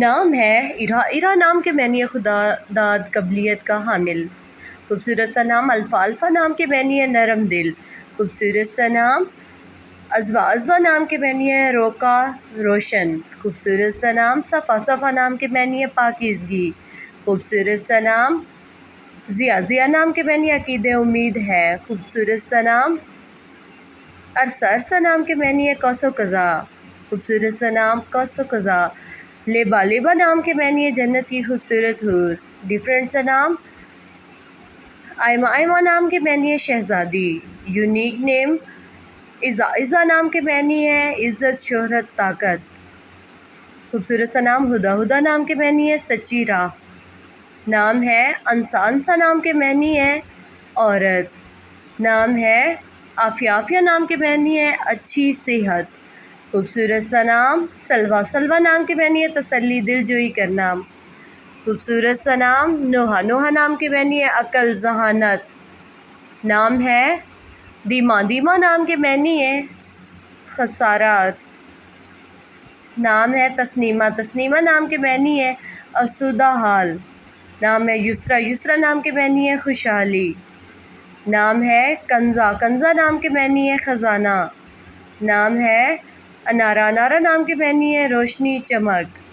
نام ہے ارا، ارا نام کے معنی ہے خدا داد قبلیت کا حامل۔ خوبصورت سا نام الفا، الفا نام کے معنی ہے نرم دل۔ خوبصورت سا نام ازوا، ازوا نام کے معنی ہے روکا روشن۔ خوبصورت سا نام صفا، صفا نام کے معنی ہے پاکیزگی۔ خوبصورت سا نام ضیا، ضیا نام کے معنی عقیدہ امید ہے۔ خوبصورت سا نام عرصہ، عرصہ نام کے معنی ہے قوس و قزح۔ خوبصورت سا نام قوس و قزح۔ لیبا، لیبا نام کے معنی ہے جنت کی خوبصورت حور۔ ڈفرینٹ سا نام آئمہ، آئمہ نام کے معنی ہے شہزادی۔ یونیک نیم عزا، عزا نام کے معنی ہے عزت، شہرت، طاقت۔ خوبصورت سا نام ہدا، ہدا نام کے معنی ہے سچی راہ۔ نام ہے انسا، انسا نام کے معنی ہے عورت۔ نام ہے عافیہ، عافیہ نام کے معنی ہے اچھی صحت۔ خوبصورت سا نام سلویٰ، سلویٰ نام کے معنی ہے تسلی، دل جوئی کرنا۔ خوبصورت سا نام نوحہ، نوحہ نام کے معنی ہے عقل، ذہانت۔ نام ہے دیمہ، دیمہ نام کے معنی ہے خسارات۔ نام ہے تسنیمہ، تسنیمہ نام کے معنی ہے آسودہ حال۔ نام ہے یسریٰ، یسریٰ نام کے معنی ہے خوشحالی۔ نام ہے کنزہ، کنزہ نام کے معنی ہے خزانہ۔ نام ہے انارہ، انارہ نام کے معنی ہے روشنی، چمک۔